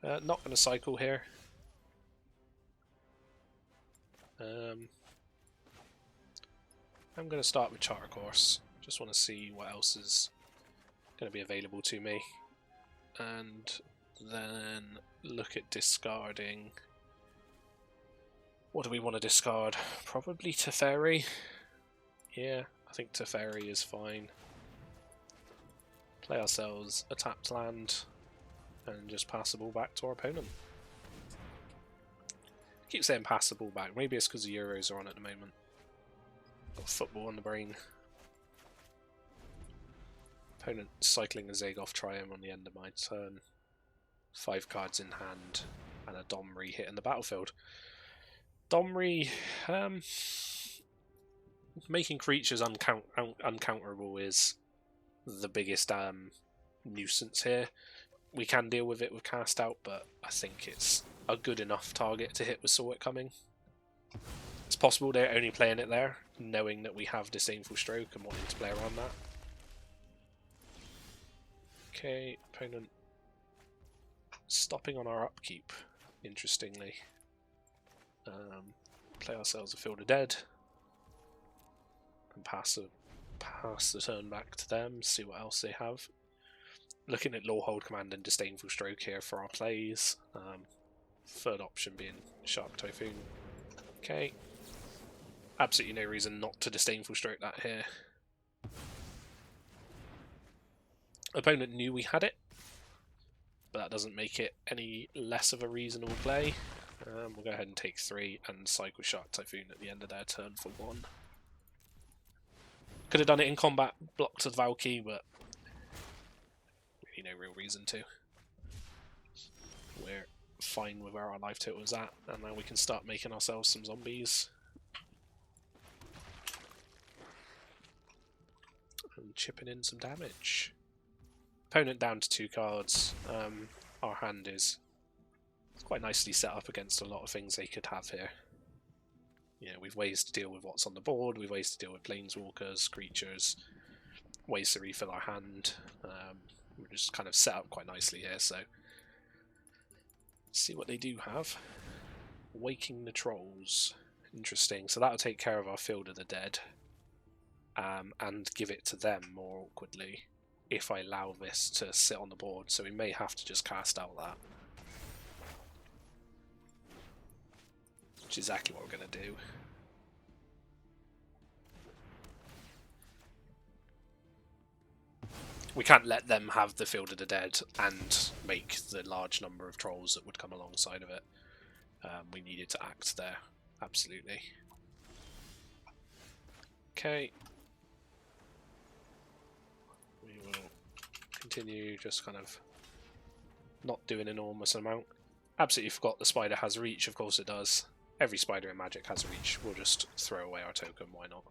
Not going to cycle here. I'm going to start with Charter Course. Just want to see what else is going to be available to me. And then look at discarding. What do we want to discard? Probably Teferi. Yeah, I think Teferi is fine. Play ourselves a tapped land and just pass the ball back to our opponent. I keep saying pass the ball back. Maybe it's because the Euros are on at the moment. Got football on the brain. Opponent cycling a Zagoth Triumph on the end of my turn. 5 cards in hand and a Domri hitting the battlefield. Domri, making creatures uncounterable is the biggest nuisance here. We can deal with it with Cast Out, but I think it's a good enough target to hit with Saw It Coming. It's possible they're only playing it there, knowing that we have Disdainful Stroke and wanting to play around that. Okay, opponent stopping on our upkeep, interestingly. Play ourselves a Field of Dead and pass the turn back to them, see what else they have. Looking at Lawhold Command and Disdainful Stroke here for our plays. Third option being Shark Typhoon. Okay. Absolutely no reason not to Disdainful Stroke that here. Opponent knew we had it, but that doesn't make it any less of a reasonable play. We'll go ahead and take 3 and cycle Shark Typhoon at the end of their turn for 1. Could have done it in combat, blocked the Valky, but really no real reason to. We're fine with where our life total is at, and now we can start making ourselves some zombies. And chipping in some damage. Opponent down to 2 cards. Our hand is quite nicely set up against a lot of things they could have here. You know, we've ways to deal with what's on the board, we've ways to deal with planeswalkers, creatures, ways to refill our hand. We're just kind of set up quite nicely here, so see what they do have. Waking the Trolls. Interesting. So that'll take care of our Field of the Dead. And give it to them more awkwardly if I allow this to sit on the board. So we may have to just cast out that. Which is exactly what we're going to do. We can't let them have the Field of the Dead and make the large number of trolls that would come alongside of it. We needed to act there, absolutely. Okay. We will continue just kind of not do an enormous amount. Absolutely forgot the spider has reach, of course it does. Every spider in Magic has reach. We'll just throw away our token, why not?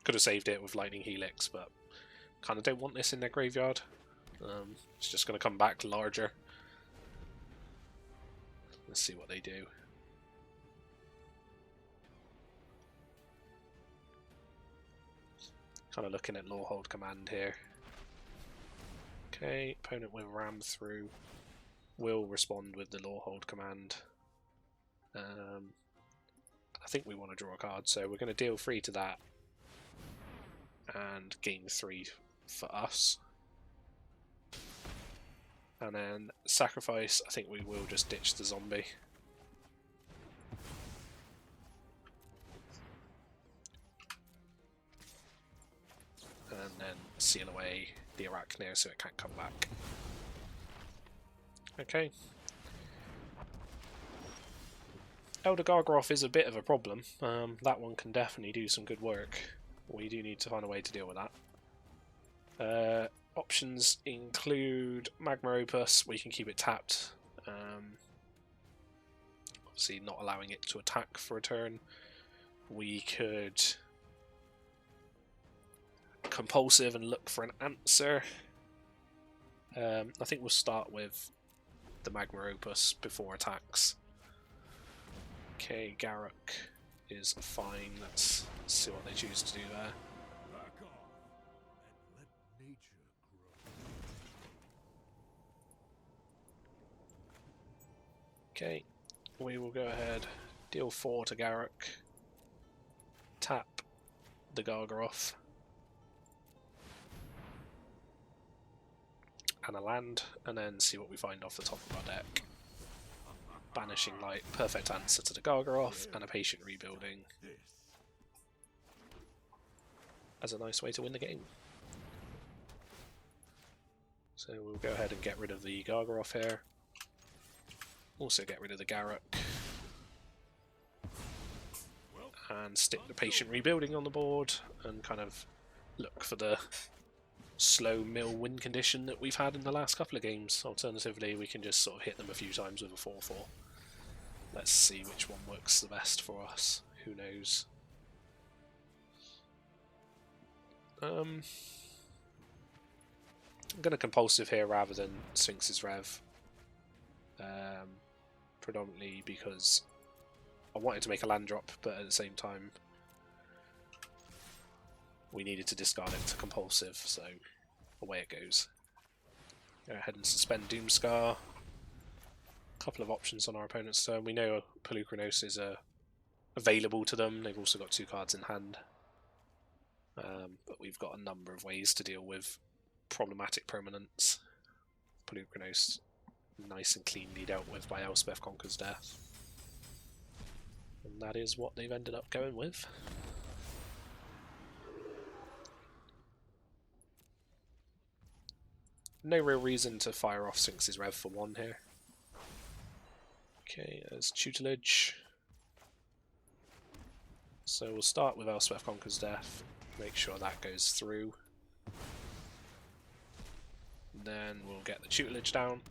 Could have saved it with Lightning Helix, but kind of don't want this in their graveyard. It's just going to come back larger. Let's see what they do. Kind of looking at Lawhold Command here. Okay, opponent will ram through. Will respond with the Lawhold Command. I think we want to draw a card, so we're going to deal 3 to that. And gain 3 for us. And then sacrifice, I think we will just ditch the zombie. And then seal away the Arachne so it can't come back. Okay. Elder Gargaroth is a bit of a problem. That one can definitely do some good work. We do need to find a way to deal with that. Options include Magma Opus, we can keep it tapped. Obviously not allowing it to attack for a turn. We could Compulsive and look for an answer. I think we'll start with the Magma Opus before attacks. Okay, Garruk is fine. Let's see what they choose to do there. Okay, we will go ahead, deal 4 to Garruk, tap the Gargaroth, and a land, and then see what we find off the top of our deck. Banishing Light, perfect answer to the Gargaroth, and a Patient Rebuilding as a nice way to win the game. So we'll go ahead and get rid of the Gargaroth here. Also get rid of the Garruk. And stick the Patient Rebuilding on the board and kind of look for the slow mill win condition that we've had in the last couple of games. Alternatively, we can just sort of hit them a few times with a 4-4. Let's see which one works the best for us. Who knows? I'm going to Compulsive here rather than Sphinx's Rev. Predominantly because I wanted to make a land drop, but at the same time we needed to discard it to Compulsive, so away it goes. Go ahead and suspend Doomscar. A couple of options on our opponent's turn. We know Polukranos is available to them. They've also got 2 cards in hand. But we've got a number of ways to deal with problematic permanents. Polukranos nice and cleanly dealt with by Elspeth Conquers Death. And that is what they've ended up going with. No real reason to fire off Sphinx's Rev for 1 here. Okay, there's Tutelage. So we'll start with Elspeth Conquers Death, make sure that goes through. Then we'll get the Tutelage down.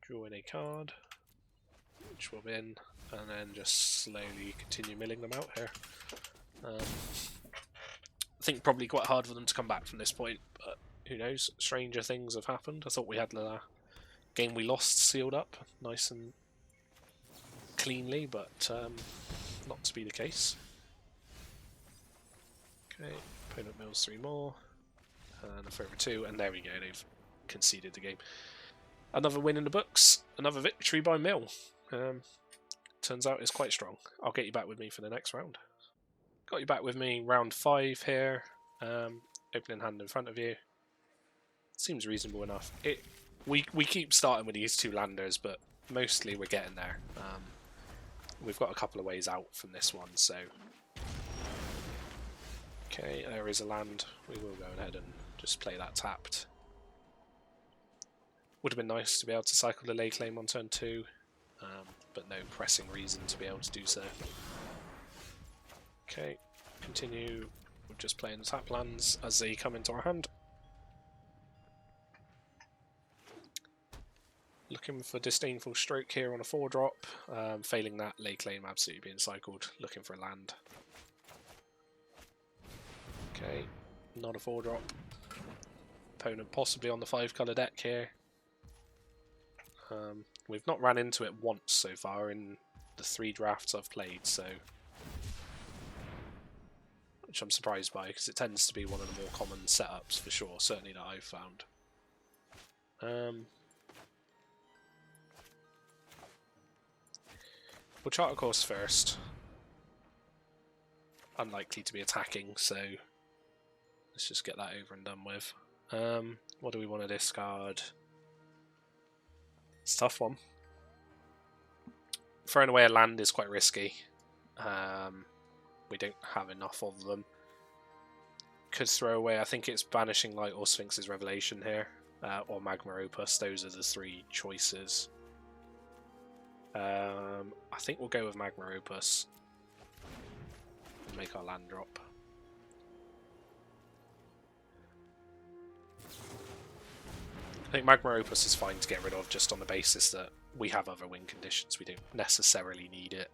Draw in a card, which will win, and then just slowly continue milling them out here. I think probably quite hard for them to come back from this point, but who knows, stranger things have happened. I thought we had the game we lost sealed up nice and cleanly, but not to be the case. Okay, opponent mills 3 more, and a further 2, and there we go, they've conceded the game. Another win in the books, another victory by mill. Turns out it's quite strong. I'll get you back with me for the next round. Got you back with me, round 5 here. Opening hand in front of you. Seems reasonable enough. We keep starting with these 2 landers, but mostly we're getting there. We've got a couple of ways out from this one, so... Okay, there is a land. We will go ahead and just play that tapped. Would have been nice to be able to cycle the lay claim on turn 2, but no pressing reason to be able to do so. Okay, continue with just playing the tap lands as they come into our hand. Looking for Disdainful Stroke here on a 4-drop. Failing that, lay claim absolutely being cycled. Looking for a land. Okay, not a 4-drop. Opponent possibly on the 5-colour deck here. We've not ran into it once so far in the 3 drafts I've played, so... which I'm surprised by, because it tends to be one of the more common setups for sure, certainly that I've found. We'll chart a course first. Unlikely to be attacking, so let's just get that over and done with. What do we want to discard? It's a tough one. Throwing away a land is quite risky. We don't have enough of them. Could throw away, I think it's Banishing Light or Sphinx's Revelation here, or Magma Opus. Those are the 3 choices. I think we'll go with Magma Opus and make our land drop. I think Magma Opus is fine to get rid of just on the basis that we have other win conditions. We don't necessarily need it.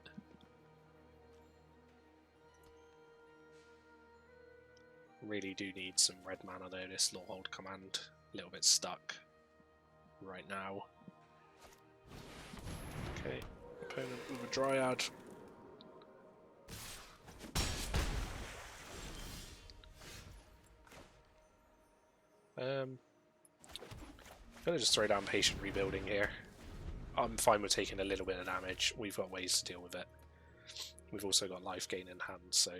Really do need some red mana though. This Lawhold command a little bit stuck right now. Okay, opponent with a Dryad. I'm going to just throw down Patient Rebuilding here. I'm fine with taking a little bit of damage. We've got ways to deal with it. We've also got life gain in hand, so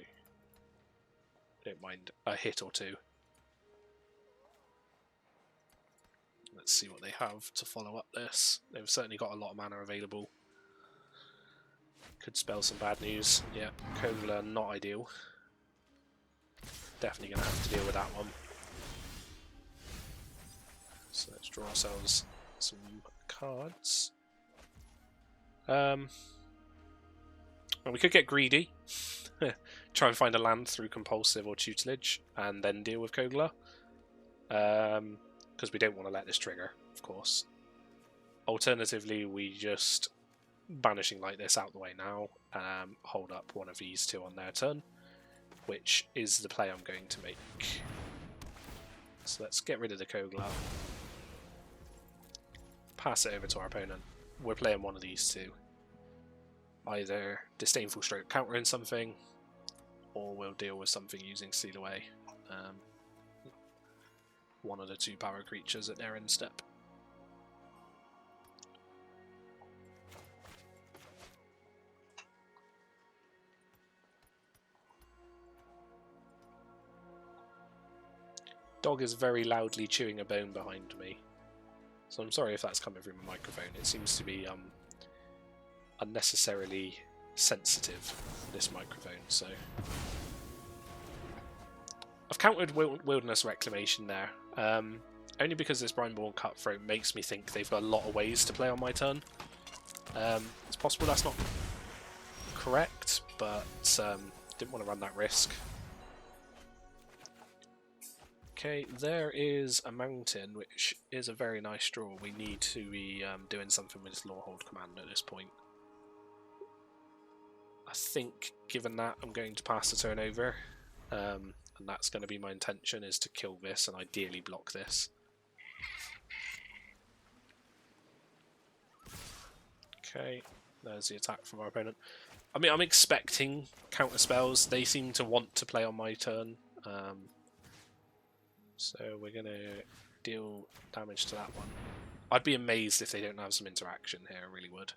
don't mind a hit or 2. Let's see what they have to follow up this. They've certainly got a lot of mana available. Could spell some bad news. Yeah, Kogla not ideal. Definitely going to have to deal with that one. So let's draw ourselves some cards. Well, we could get greedy. Try and find a land through Compulsive or Tutelage and then deal with Kogla. Because we don't want to let this trigger, of course. Alternatively, we just Banishing Light this out the way now, hold up one of these 2 on their turn, which is the play I'm going to make. So let's get rid of the Kogla. Pass it over to our opponent. We're playing one of these 2. Either Disdainful Stroke countering something, or we'll deal with something using Steal Away. One of the 2 power creatures at their end step. Dog is very loudly chewing a bone behind me, so I'm sorry if that's coming through my microphone. It seems to be unnecessarily sensitive, this microphone, so... I've countered Wilderness Reclamation there, only because this Brineborn Cutthroat makes me think they've got a lot of ways to play on my turn. It's possible that's not correct, but didn't want to run that risk. Okay, there is a mountain, which is a very nice draw. We need to be doing something with this Lawhold command at this point. I think, given that, I'm going to pass the turn over. And that's going to be my intention, is to kill this and ideally block this. Okay, there's the attack from our opponent. I mean, I'm expecting counter spells. They seem to want to play on my turn. So we're going to deal damage to that one. I'd be amazed if they don't have some interaction here, I really would.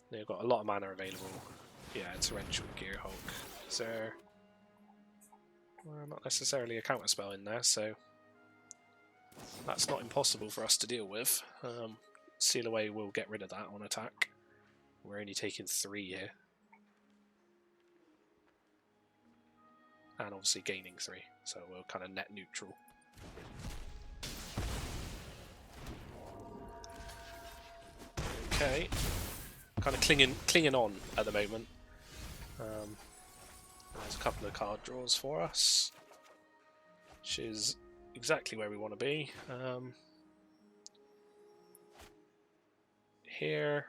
They've got a lot of mana available. Yeah, Torrential Gearhulk. Is there... Well, not necessarily a counterspell in there, so that's not impossible for us to deal with. Seal Away will get rid of that on attack. We're only taking 3 here. And obviously gaining 3, so we're kind of net neutral. Okay. Kind of clinging on at the moment. There's a couple of card draws for us, which is exactly where we want to be. Here,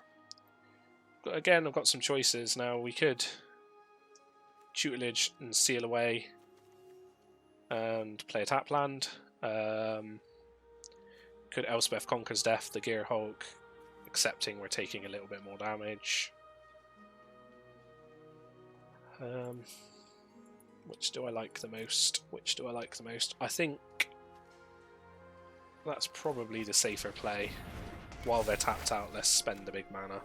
again, I've got some choices now. We could Tutelage and Seal Away and play a tap land. Could Elspeth Conquers Death, the Gearhulk, accepting we're taking a little bit more damage. Which do I like the most? Which do I like the most? I think that's probably the safer play. While they're tapped out, let's spend the big mana.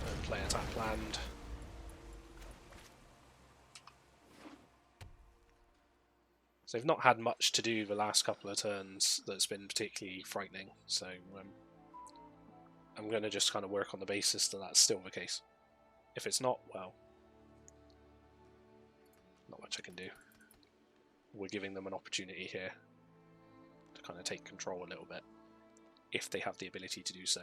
And play a tap land. So they've not had much to do the last couple of turns that's been particularly frightening, so I'm going to just kind of work on the basis that that's still the case. If it's not, well, not much I can do. We're giving them an opportunity here to kind of take control a little bit, if they have the ability to do so.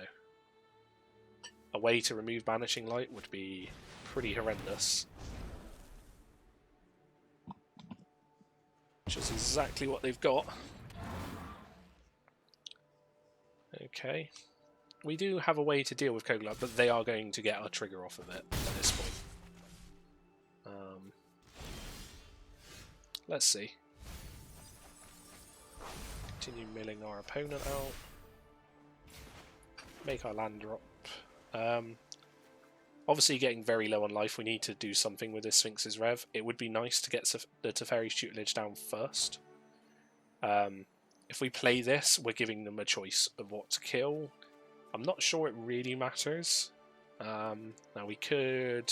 A way to remove Banishing Light would be pretty horrendous. Which is exactly what they've got. Okay. We do have a way to deal with Kogla, but they are going to get a trigger off of it at this point. Let's see. Continue milling our opponent out. Make our land drop. Obviously getting very low on life, we need to do something with this Sphinx's Rev. It would be nice to get the Teferi's Tutelage down first. If we play this, we're giving them a choice of what to kill. I'm not sure it really matters. Now we could...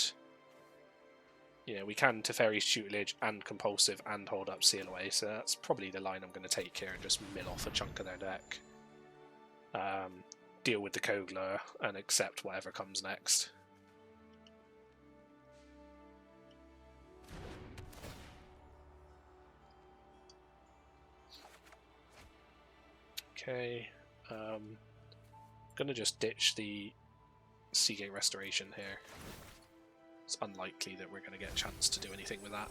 Yeah, we can Teferi's Tutelage and Compulsive and hold up Seal Away, so that's probably the line I'm going to take here and just mill off a chunk of their deck. Deal with the Kogla and accept whatever comes next. Okay, gonna just ditch the Seagate Restoration here. It's unlikely that we're gonna get a chance to do anything with that.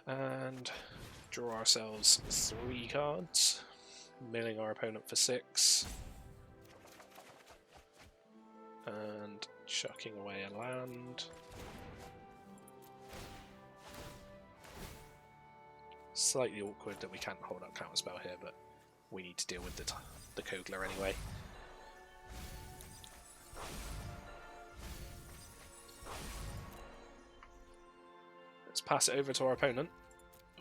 And draw ourselves 3 cards, milling our opponent for 6, and chucking away a land. Slightly awkward that we can't hold up counterspell here, but we need to deal with the Kogla anyway. Let's pass it over to our opponent.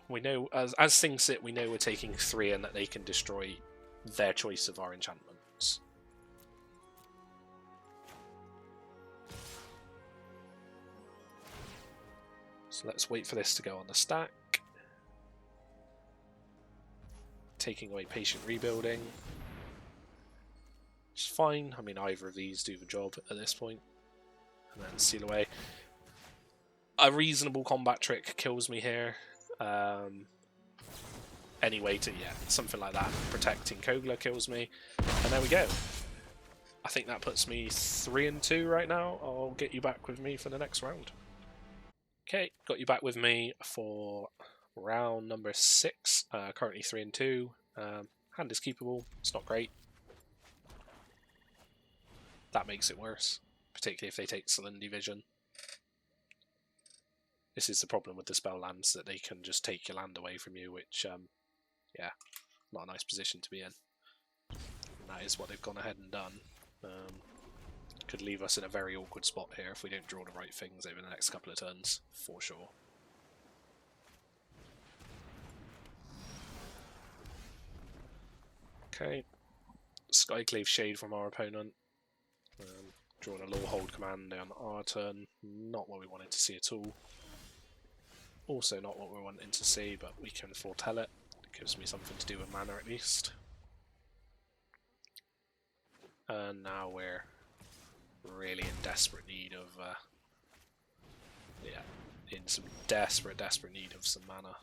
We know, as things sit, we know we're taking 3 and that they can destroy their choice of our enchantments. So let's wait for this to go on the stack. Taking away Patient Rebuilding. It's fine. I mean, either of these do the job at this point. And then Seal Away. A reasonable combat trick kills me here. Anyway, something like that. Protecting Kogla kills me. And there we go. I think that puts me 3-2 right now. I'll get you back with me for the next round. Okay, got you back with me for round number 6, currently 3-2. Hand is keepable, it's not great. That makes it worse, particularly if they take Salinity Vision. This is the problem with the spell lands, that they can just take your land away from you, which, yeah, not a nice position to be in. that is what they've gone ahead and done. Could leave us in a very awkward spot here if we don't draw the right things over the next couple of turns, for sure. Okay, Skyclave Shade from our opponent. Drawing a Law Hold command on our turn, not what we wanted to see at all. Also not what we're wanting to see, but we can foretell it. It gives me something to do with mana at least. And now we're really in desperate need of, in some desperate need of some mana.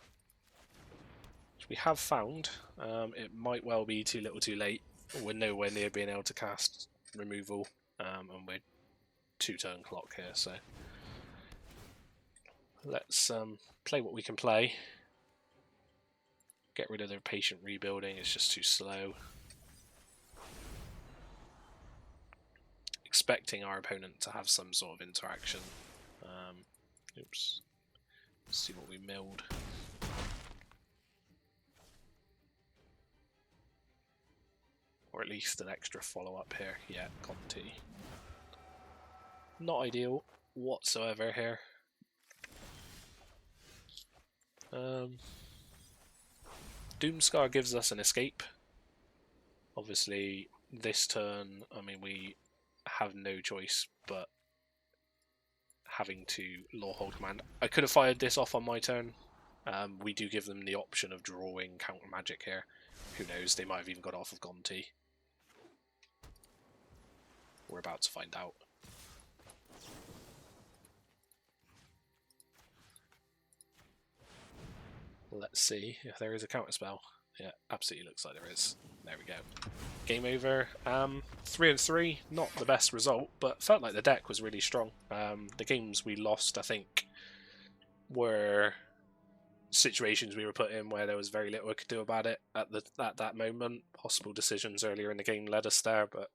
Which we have found. It might well be too little too late. We're nowhere near being able to cast removal, and we're 2-turn clock here, so let's play what we can play. Get rid of their patient rebuilding, it's just too slow. Expecting our opponent to have some sort of interaction. Oops. Let's see what we milled. Or at least an extra follow-up here. Yeah, Conti. Not ideal whatsoever here. Doomscar gives us an escape. Obviously, this turn, I mean, we have no choice but having to Law Hold command. I could have fired this off on my turn. We do give them the option of drawing counter magic here. Who knows, they might have even got off of Gonti. We're about to find out. Let's see if there is a counterspell. Yeah, absolutely looks like there is. There we go. Game over. 3-3, not the best result, but felt like the deck was really strong. The games we lost, I think, were situations we were put in where there was very little we could do about it at that moment. Possible decisions earlier in the game led us there, but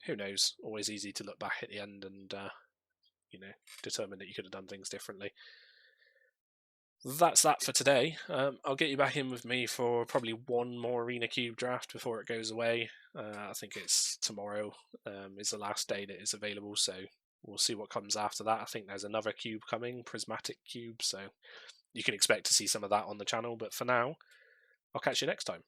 who knows? Always easy to look back at the end and determine that you could have done things differently. That's that for today. I'll get you back in with me for probably one more Arena Cube draft before it goes away. I think it's tomorrow is the last day that it's available, so we'll see what comes after that. I think there's another cube coming, Prismatic Cube, so you can expect to see some of that on the channel. But for now, I'll catch you next time.